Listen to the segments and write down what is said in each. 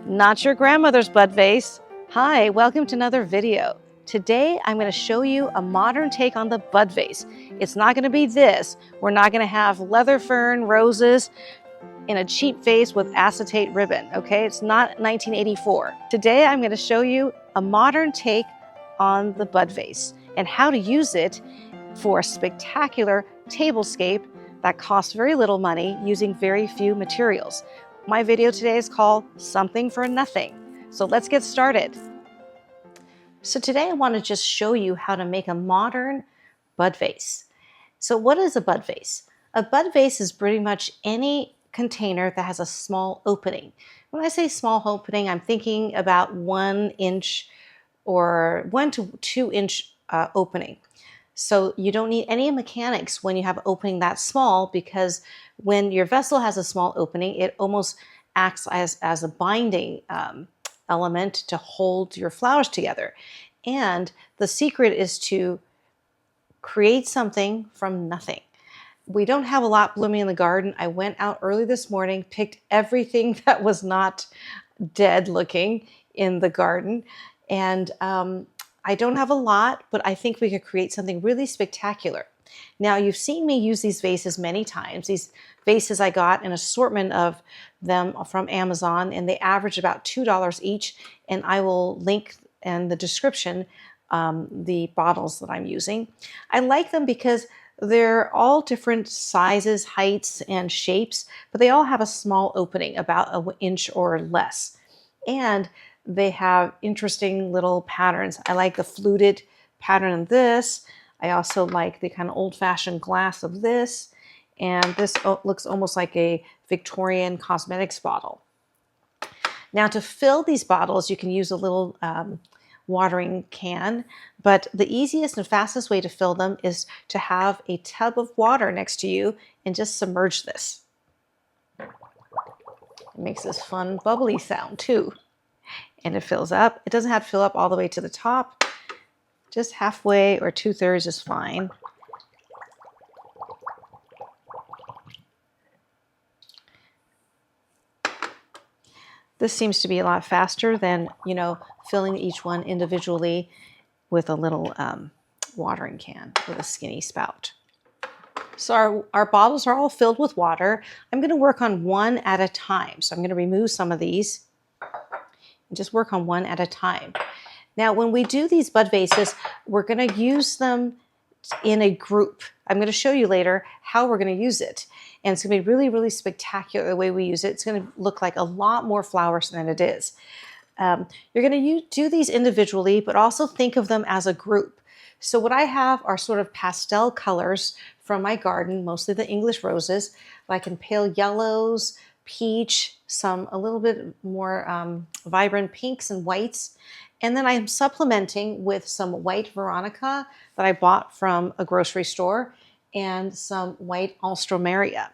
Not your grandmother's bud vase. Hi, welcome to another video. Today I'm going to show you a modern take on the bud vase. It's not going to be this. We're not going to have leather fern, roses in a cheap vase with acetate ribbon, okay? It's not 1984. Today I'm going to show you a modern take on the bud vase and how to use it for a spectacular tablescape that costs very little money using very few materials. My video today is called Something for Nothing. So let's get started. So today I want to just show you how to make a modern bud vase. So what is a bud vase? A bud vase is pretty much any container that has a small opening. When I say small opening, I'm thinking about 1 inch or 1 to 2 inch opening. So you don't need any mechanics when you have an opening that small, because when your vessel has a small opening, it almost acts as a binding element to hold your flowers together. And the secret is to create something from nothing. We don't have a lot blooming in the garden. I went out early this morning, picked everything that was not dead looking in the garden, and I don't have a lot, but I think we could create something really spectacular. Now, you've seen me use these vases many times. These vases, I got an assortment of them from Amazon, and they average about $2 each, and I will link in the description the bottles that I'm using. I like them because they're all different sizes, heights, and shapes, but they all have a small opening, about an inch or less. And they have interesting little patterns. I like the fluted pattern of this. I also like the kind of old-fashioned glass of this. And this looks almost like a Victorian cosmetics bottle. Now, to fill these bottles, you can use a little watering can, but the easiest and fastest way to fill them is to have a tub of water next to you and just submerge this. It makes this fun bubbly sound too. And it fills up. It doesn't have to fill up all the way to the top. Just halfway or 2/3 is fine. This seems to be a lot faster than, filling each one individually with a little watering can with a skinny spout. So our bottles are all filled with water. I'm going to work on one at a time. So I'm going to remove some of these and just work on one at a time. Now, when we do these bud vases, we're going to use them in a group. I'm going to show you later how we're going to use it. And it's going to be really, really spectacular the way we use it. It's going to look like a lot more flowers than it is. You're going to do these individually, but also think of them as a group. So what I have are sort of pastel colors from my garden, mostly the English roses, like in pale yellows, peach, some a little bit more vibrant pinks and whites. And then I'm supplementing with some white Veronica that I bought from a grocery store and some white Alstroemeria.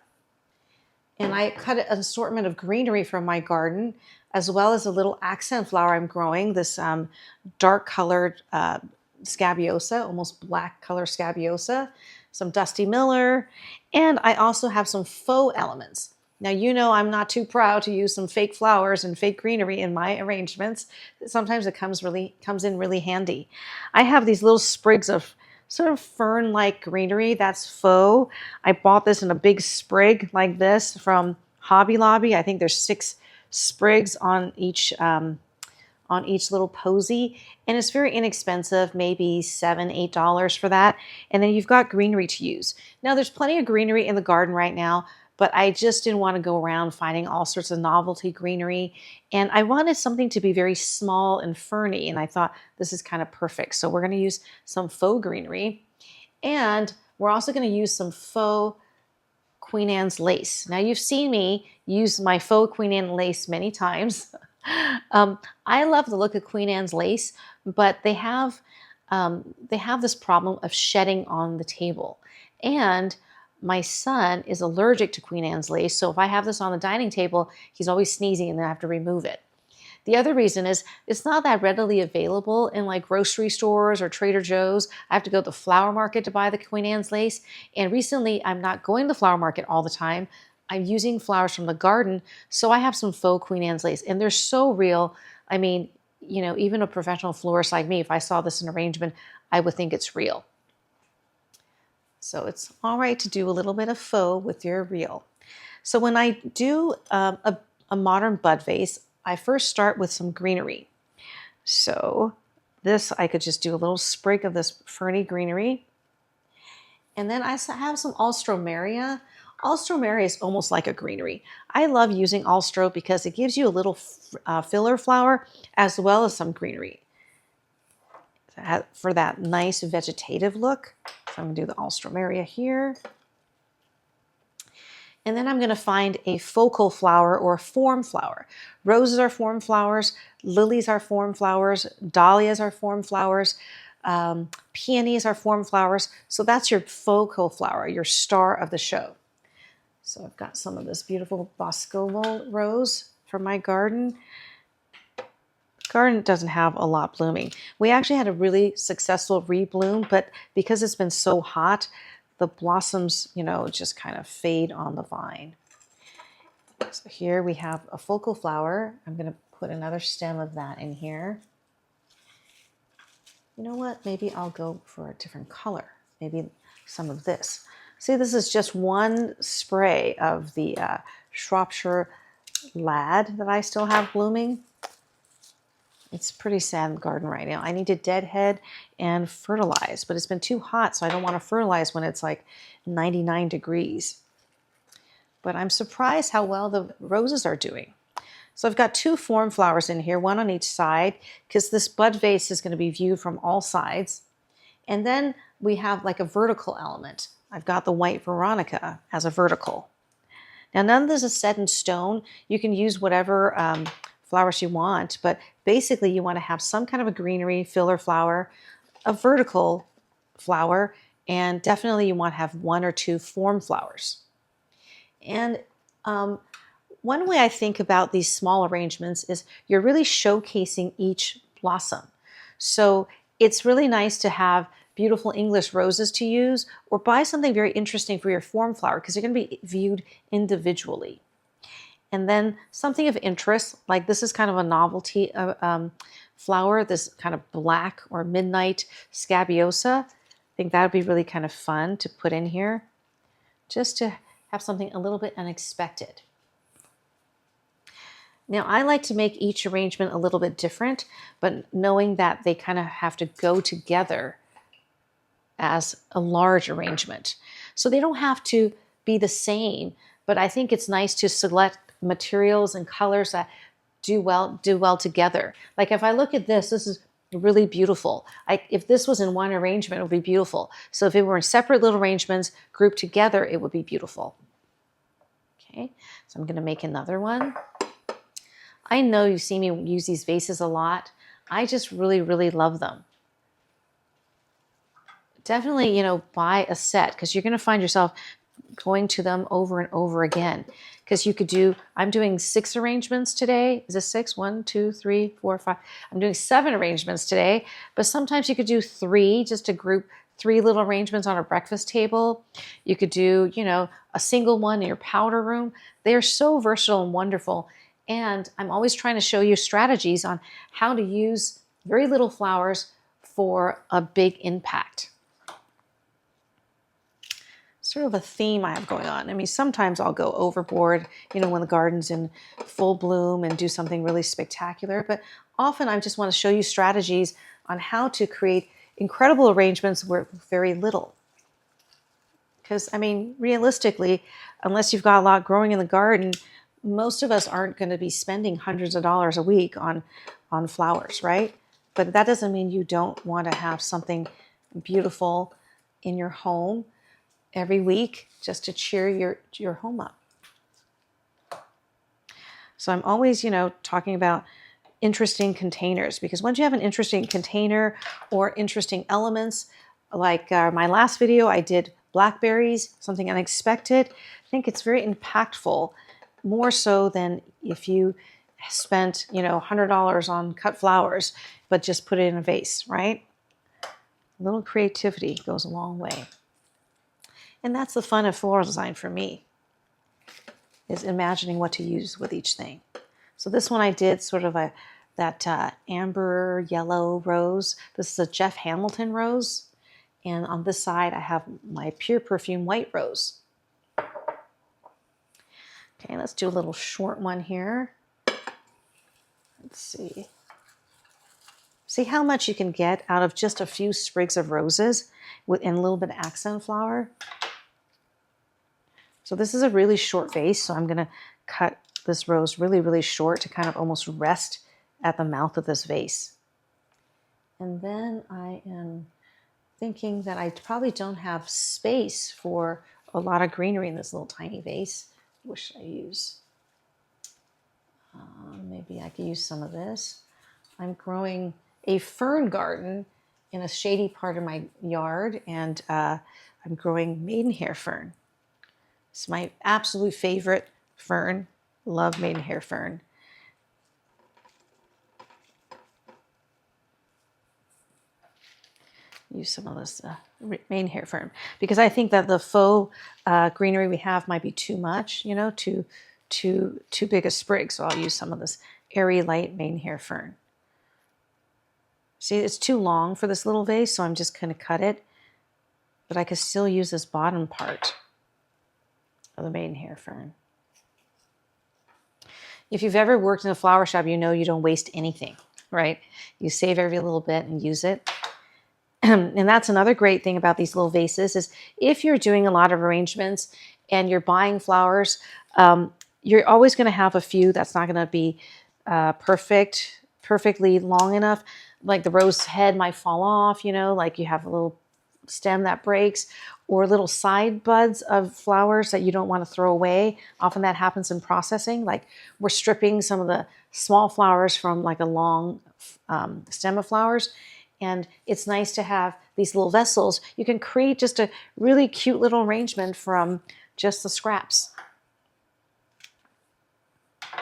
And I cut an assortment of greenery from my garden, as well as a little accent flower I'm growing, this dark colored scabiosa, almost black color scabiosa, some Dusty Miller, and I also have some faux elements. Now, I'm not too proud to use some fake flowers and fake greenery in my arrangements. Sometimes it comes in really handy. I have these little sprigs of sort of fern-like greenery. That's faux. I bought this in a big sprig like this from Hobby Lobby. I think there's 6 sprigs on each little posy, and it's very inexpensive, maybe $7, $8 for that. And then you've got greenery to use. Now, there's plenty of greenery in the garden right now, but I just didn't want to go around finding all sorts of novelty greenery. And I wanted something to be very small and ferny, and I thought this is kind of perfect. So we're going to use some faux greenery, and we're also going to use some faux Queen Anne's lace. Now, you've seen me use my faux Queen Anne lace many times. I love the look of Queen Anne's lace, but they have this problem of shedding on the table. And my son is allergic to Queen Anne's lace, so if I have this on the dining table, he's always sneezing and then I have to remove it. The other reason is it's not that readily available in like grocery stores or Trader Joe's. I have to go to the flower market to buy the Queen Anne's lace. And recently, I'm not going to the flower market all the time. I'm using flowers from the garden, so I have some faux Queen Anne's lace, and they're so real. I mean, even a professional florist like me, if I saw this in arrangement, I would think it's real. So it's all right to do a little bit of faux with your real. So when I do a modern bud vase, I first start with some greenery. So this, I could just do a little sprig of this ferny greenery. And then I have some Alstroemeria. Alstroemeria is almost like a greenery. I love using Alstro because it gives you a little filler flower as well as some greenery for that nice vegetative look. So I'm going to do the Alstroemeria here. And then I'm going to find a focal flower or a form flower. Roses are form flowers, lilies are form flowers, dahlias are form flowers, peonies are form flowers. So that's your focal flower, your star of the show. So I've got some of this beautiful Boscovil rose from my garden. Garden doesn't have a lot blooming. We actually had a really successful rebloom, but because it's been so hot, the blossoms, just kind of fade on the vine. So here we have a focal flower. I'm going to put another stem of that in here. You know what? Maybe I'll go for a different color. Maybe some of this. See, this is just one spray of the Shropshire Lad that I still have blooming. It's pretty sad in the garden right now. I need to deadhead and fertilize, but it's been too hot, so I don't want to fertilize when it's like 99 degrees. But I'm surprised how well the roses are doing. So I've got two form flowers in here, one on each side, because this bud vase is going to be viewed from all sides. And then we have like a vertical element. I've got the white Veronica as a vertical. Now, none of this is set in stone. You can use whatever flowers you want, but basically you want to have some kind of a greenery filler flower, a vertical flower, and definitely you want to have one or two form flowers. And one way I think about these small arrangements is you're really showcasing each blossom. So it's really nice to have beautiful English roses to use, or buy something very interesting for your form flower because they're going to be viewed individually. And then something of interest, like this is kind of a novelty flower, this kind of black or midnight scabiosa. I think that would be really kind of fun to put in here, just to have something a little bit unexpected. Now, I like to make each arrangement a little bit different, but knowing that they kind of have to go together as a large arrangement. So they don't have to be the same, but I think it's nice to select materials and colors that do well together. Like if I look at this is really beautiful. If this was in one arrangement, it would be beautiful. So if it were in separate little arrangements grouped together, it would be beautiful. Okay, so I'm going to make another one. I know you've seen me use these vases a lot. I just really, really love them. Definitely, buy a set because you're going to find yourself going to them over and over again. Because you could do, I'm doing 6 arrangements today. Is this 6? 1, 2, 3, 4, 5. I'm doing 7 arrangements today, but sometimes you could do 3 just to group 3 little arrangements on a breakfast table. You could do, a single one in your powder room. They are so versatile and wonderful. And I'm always trying to show you strategies on how to use very little flowers for a big impact. Sort of a theme I have going on. I mean, sometimes I'll go overboard, when the garden's in full bloom and do something really spectacular. But often I just want to show you strategies on how to create incredible arrangements with very little. Because, realistically, unless you've got a lot growing in the garden, most of us aren't going to be spending hundreds of dollars a week on flowers, right? But that doesn't mean you don't want to have something beautiful in your home every week just to cheer your home up. So I'm always, talking about interesting containers, because once you have an interesting container or interesting elements, like my last video, I did blackberries, something unexpected. I think it's very impactful, more so than if you spent, $100 on cut flowers, but just put it in a vase, right? A little creativity goes a long way. And that's the fun of floral design for me. is imagining what to use with each thing. So this one I did sort of that amber yellow rose. This is a Jeff Hamilton rose. And on this side, I have my Pure Perfume white rose. Okay, let's do a little short one here. Let's see. See how much you can get out of just a few sprigs of roses and a little bit of accent flower? So this is a really short vase, so I'm going to cut this rose really, really short to kind of almost rest at the mouth of this vase. And then I am thinking that I probably don't have space for a lot of greenery in this little tiny vase. What should I use? Maybe I could use some of this. I'm growing a fern garden in a shady part of my yard, and I'm growing maidenhair fern. It's my absolute favorite fern. Love maidenhair fern. Use some of this maidenhair fern because I think that the faux greenery we have might be too much, you know, too big a sprig. So I'll use some of this airy light maidenhair fern. See, it's too long for this little vase, so I'm just going to cut it. But I could still use this bottom part of the maidenhair fern. If you've ever worked in a flower shop, you know you don't waste anything, right? You save every little bit and use it. And that's another great thing about these little vases is if you're doing a lot of arrangements and you're buying flowers, you're always going to have a few that's not going to be perfectly long enough. Like the rose head might fall off, you know, like you have a little stem that breaks, or little side buds of flowers that you don't want to throw away. Often that happens in processing. Like we're stripping some of the small flowers from like a long stem of flowers. And it's nice to have these little vessels. You can create just a really cute little arrangement from just the scraps. I'm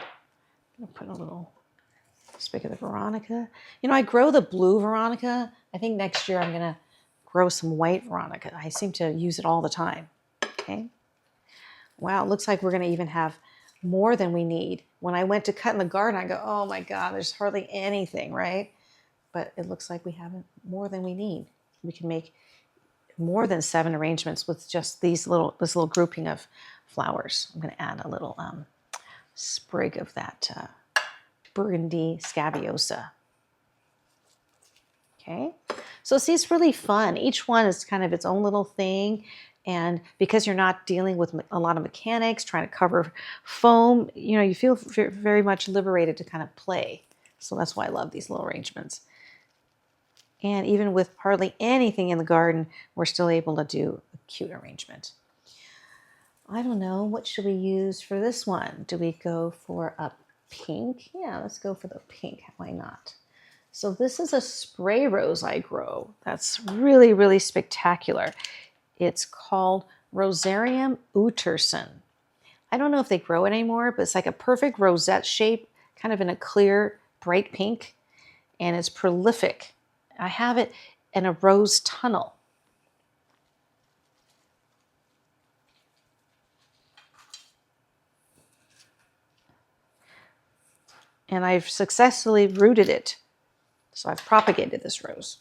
gonna put a little sprig of the Veronica. You know, I grow the blue Veronica. I think next year I'm gonna grow some white Veronica. I seem to use it all the time. Okay. Wow, it looks like we're gonna even have more than we need. When I went to cut in the garden, I go, oh my God, there's hardly anything, right? But it looks like we have more than we need. We can make more than 7 arrangements with just this little grouping of flowers. I'm going to add a little sprig of that burgundy scabiosa. Okay, so see, it's really fun. Each one is kind of its own little thing. And because you're not dealing with a lot of mechanics, trying to cover foam, you know, you feel very much liberated to kind of play. So that's why I love these little arrangements. And even with hardly anything in the garden, we're still able to do a cute arrangement. I don't know, what should we use for this one? Do we go for a pink? Yeah, let's go for the pink. Why not? So this is a spray rose I grow. That's really, really spectacular. It's called Rosarium Utterson. I don't know if they grow it anymore, but it's like a perfect rosette shape, kind of in a clear, bright pink, and it's prolific. I have it in a rose tunnel. And I've successfully rooted it. So I've propagated this rose,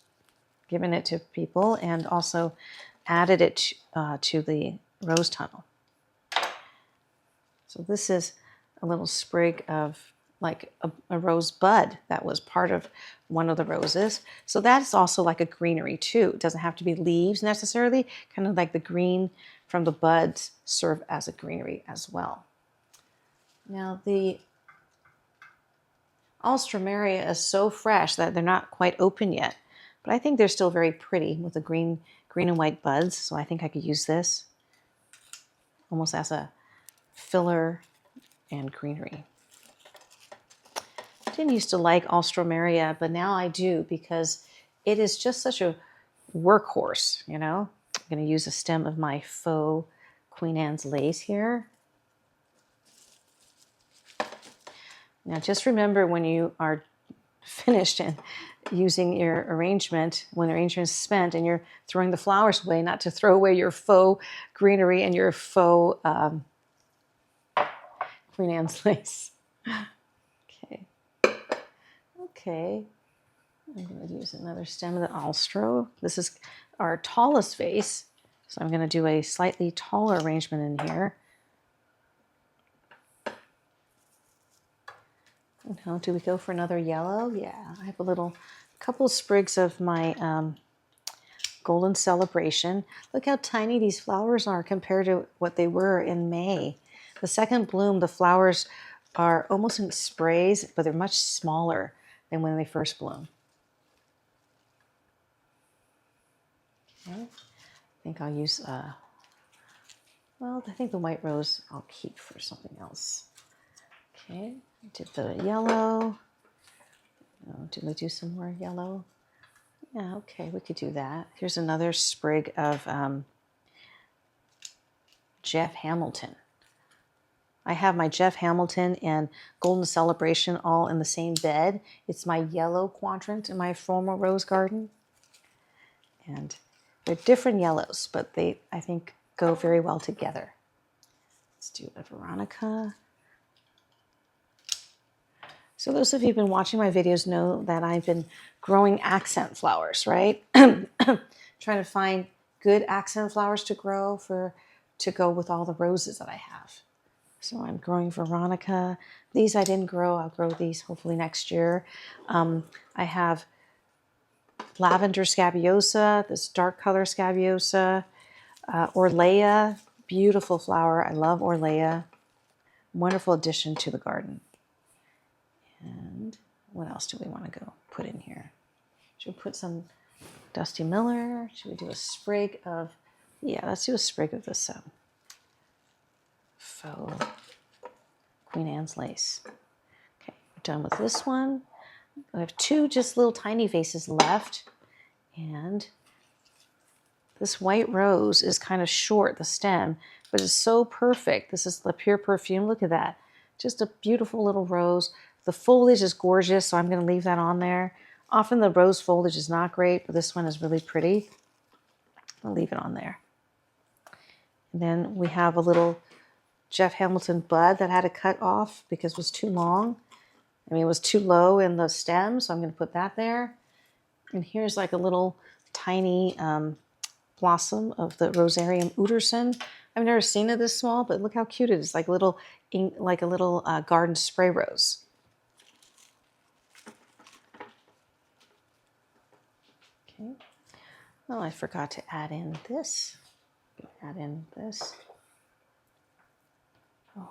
given it to people, and also added it to the rose tunnel. So this is a little sprig of like a rose bud that was part of one of the roses. So that's also like a greenery too. It doesn't have to be leaves necessarily, kind of like the green from the buds serve as a greenery as well. Now the Alstroemeria is so fresh that they're not quite open yet, but I think they're still very pretty with the green and white buds. So I think I could use this almost as a filler and greenery. I didn't used to like Alstroemeria, but now I do because it is just such a workhorse, you know. I'm going to use a stem of my faux Queen Anne's lace here. Now just remember when you are finished and using your arrangement, when the arrangement is spent and you're throwing the flowers away, not to throw away your faux greenery and your faux Queen Anne's lace. Okay. Okay. I'm going to use another stem of the Alstro. This is our tallest vase, so I'm going to do a slightly taller arrangement in here. Now, do we go for another yellow? Yeah, I have a couple of sprigs of my Golden Celebration. Look how tiny these flowers are compared to what they were in May. The second bloom, the flowers are almost in sprays, but they're much smaller than when they first bloom. Okay. I think I'll use, well, I think the white rose I'll keep for something else. Okay, did the yellow. Oh, did we do some more yellow? Yeah, okay, we could do that. Here's another sprig of Jeff Hamilton. I have my Jeff Hamilton and Golden Celebration all in the same bed. It's my yellow quadrant in my formal rose garden. And they're different yellows, but they, I think, go very well together. Let's do a Veronica. So those of you who've been watching my videos know that I've been growing accent flowers, right? Trying to find good accent flowers to grow to go with all the roses that I have. So I'm growing Veronica. These I didn't grow. I'll grow these hopefully next year. I have lavender scabiosa, this dark color scabiosa, Orlea, beautiful flower. I love Orlea. Wonderful addition to the garden. And what else do we want to go put in here? Should we put some Dusty Miller? Should we do a sprig of, yeah, let's do a sprig of this faux Queen Anne's lace. Okay, we're done with this one. I have two just little tiny vases left. And this white rose is kind of short, the stem, but it's so perfect. This is the Pure Perfume. Look at that. Just a beautiful little rose. The foliage is gorgeous, so I'm going to leave that on there. Often the rose foliage is not great, but this one is really pretty. I'll leave it on there. And then we have a little Jeff Hamilton bud that I had to cut off because it was too long. I mean, it was too low in the stem, so I'm going to put that there. And here's like a little tiny blossom of the Rosarium Uterson. I've never seen it this small, but look how cute it is, like a little garden spray rose. Okay. Oh, I forgot to add in this. Add in this. Oh.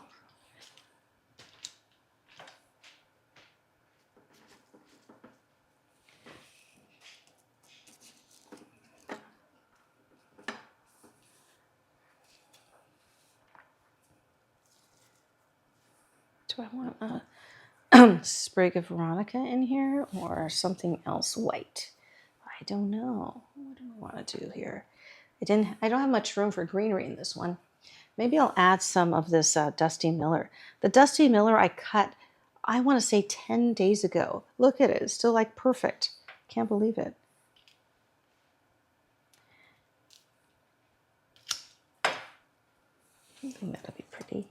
Do I want a sprig of Veronica in here or something else white? I don't know. What do I want to do here? I don't have much room for greenery in this one. Maybe I'll add some of this Dusty Miller. The Dusty Miller I cut, I want to say 10 days ago. Look at it. It's still like perfect. Can't believe it. I think that'll be pretty.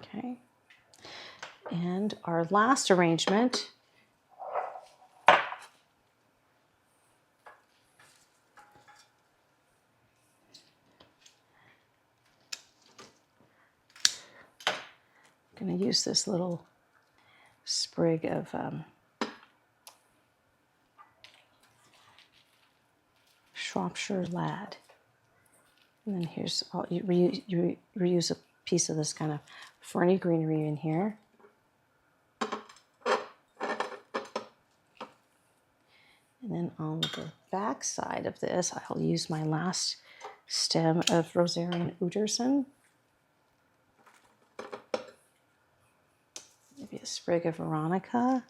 Okay. And our last arrangement I'm going to use this little sprig of Shropshire Lad. And then here's, you reuse a piece of this kind of ferny greenery in here. And then on the back side of this, I'll use my last stem of Rosarium Uterson. Maybe a sprig of Veronica.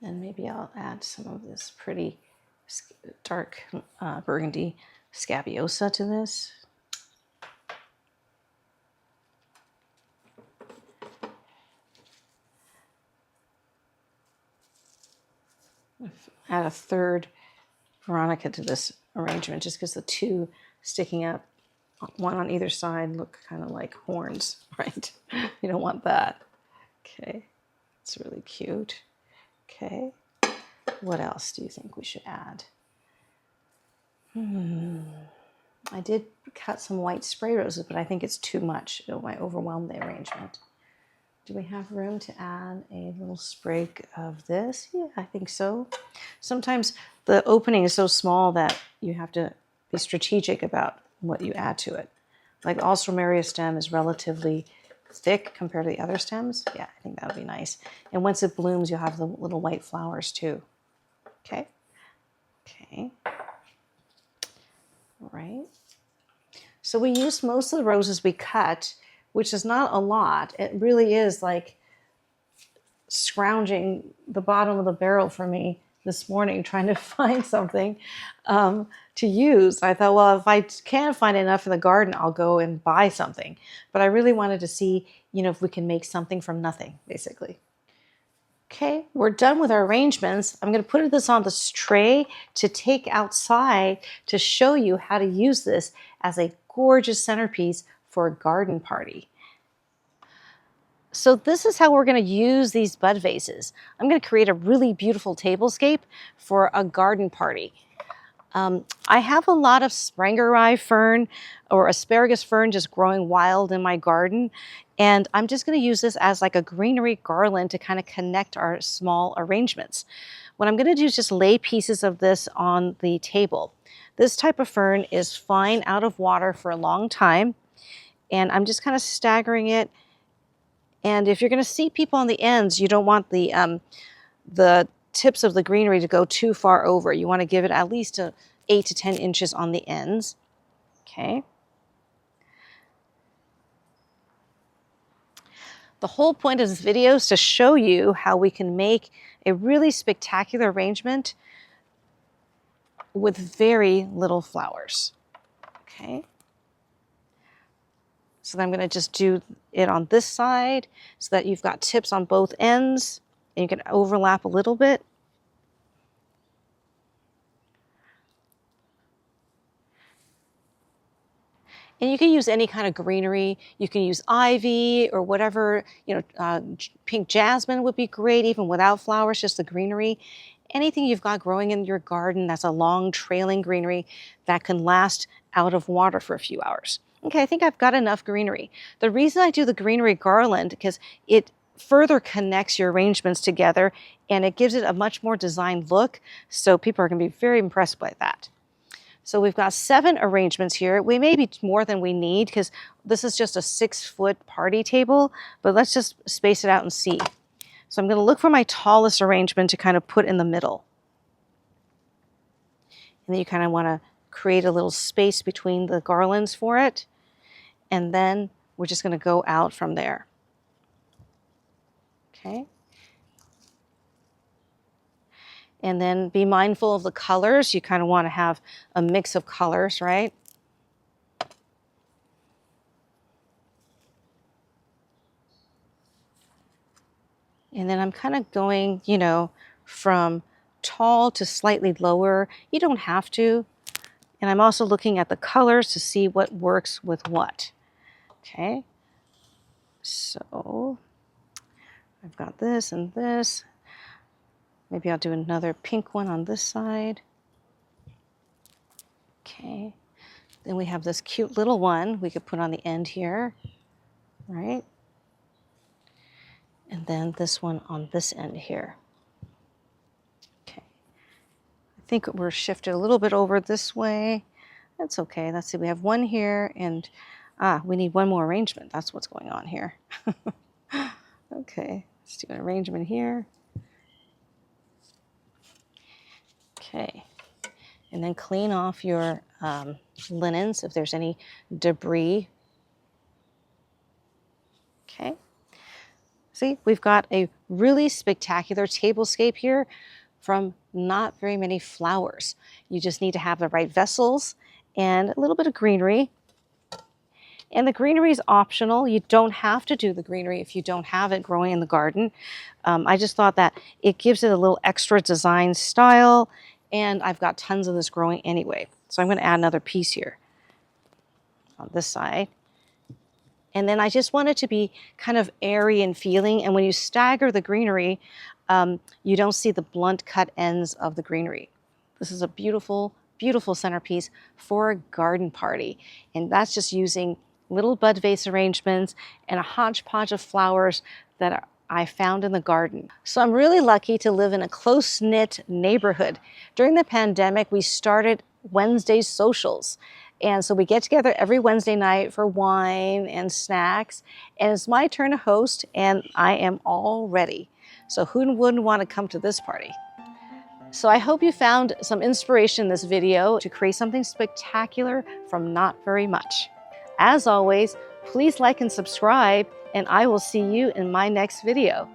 And maybe I'll add some of this pretty dark burgundy scabiosa to this. Add a third Veronica to this arrangement just because the two sticking up, one on either side, look kind of like horns, right? You don't want that. Okay, it's really cute. Okay, what else do you think we should add? I did cut some white spray roses, but I think it's too much. It might overwhelm the arrangement. Do we have room to add a little sprig of this? Yeah, I think so. Sometimes the opening is so small that you have to be strategic about what you add to it. Like the Alstroemeria stem is relatively thick compared to the other stems. Yeah, I think that would be nice. And once it blooms, you'll have the little white flowers too. Okay. Okay. All right. So we used most of the roses we cut, which is not a lot. It really is like scrounging the bottom of the barrel for me this morning, trying to find something to use. I thought, well, if I can't find enough in the garden, I'll go and buy something. But I really wanted to see, if we can make something from nothing, basically. Okay, we're done with our arrangements. I'm going to put this on this tray to take outside to show you how to use this as a gorgeous centerpiece for a garden party. So this is how we're going to use these bud vases. I'm going to create a really beautiful tablescape for a garden party. I have a lot of Sprangerei fern or asparagus fern just growing wild in my garden. And I'm just going to use this as like a greenery garland to kind of connect our small arrangements. What I'm going to do is just lay pieces of this on the table. This type of fern is fine out of water for a long time. And I'm just kind of staggering it. And if you're going to see people on the ends, you don't want the tips of the greenery to go too far over. You want to give it at least 8 to 10 inches on the ends. Okay. The whole point of this video is to show you how we can make a really spectacular arrangement with very little flowers. Okay. So I'm going to just do it on this side so that you've got tips on both ends and you can overlap a little bit. And you can use any kind of greenery. You can use ivy or whatever, pink jasmine would be great even without flowers, just the greenery. Anything you've got growing in your garden that's a long trailing greenery that can last out of water for a few hours. Okay, I think I've got enough greenery. The reason I do the greenery garland because it further connects your arrangements together and it gives it a much more designed look. So people are going to be very impressed by that. So we've got 7 arrangements here. We may be more than we need because this is just a 6-foot party table, but let's just space it out and see. So I'm going to look for my tallest arrangement to kind of put in the middle. And then you kind of want to create a little space between the garlands for it. And then we're just going to go out from there. Okay. And then be mindful of the colors. You kind of want to have a mix of colors, right? And then I'm kind of going, from tall to slightly lower. You don't have to. And I'm also looking at the colors to see what works with what. Okay. So I've got this and this. Maybe I'll do another pink one on this side. Okay. Then we have this cute little one we could put on the end here, right? And then this one on this end here. Okay. I think we're shifted a little bit over this way. That's okay. Let's see. We have one here and we need one more arrangement. That's what's going on here. Okay. Let's do an arrangement here. Okay. And then clean off your linens if there's any debris. Okay. See, we've got a really spectacular tablescape here from not very many flowers. You just need to have the right vessels and a little bit of greenery. And the greenery is optional. You don't have to do the greenery if you don't have it growing in the garden. I just thought that it gives it a little extra design style, and I've got tons of this growing anyway. So I'm going to add another piece here on this side. And then I just want it to be kind of airy and feeling. And when you stagger the greenery, you don't see the blunt cut ends of the greenery. This is a beautiful, beautiful centerpiece for a garden party. And that's just using little bud vase arrangements and a hodgepodge of flowers that I found in the garden. So I'm really lucky to live in a close-knit neighborhood. During the pandemic, we started Wednesday socials. And so we get together every Wednesday night for wine and snacks. And it's my turn to host, and I am all ready. So who wouldn't want to come to this party? So I hope you found some inspiration in this video to create something spectacular from not very much. As always, please like and subscribe, and I will see you in my next video.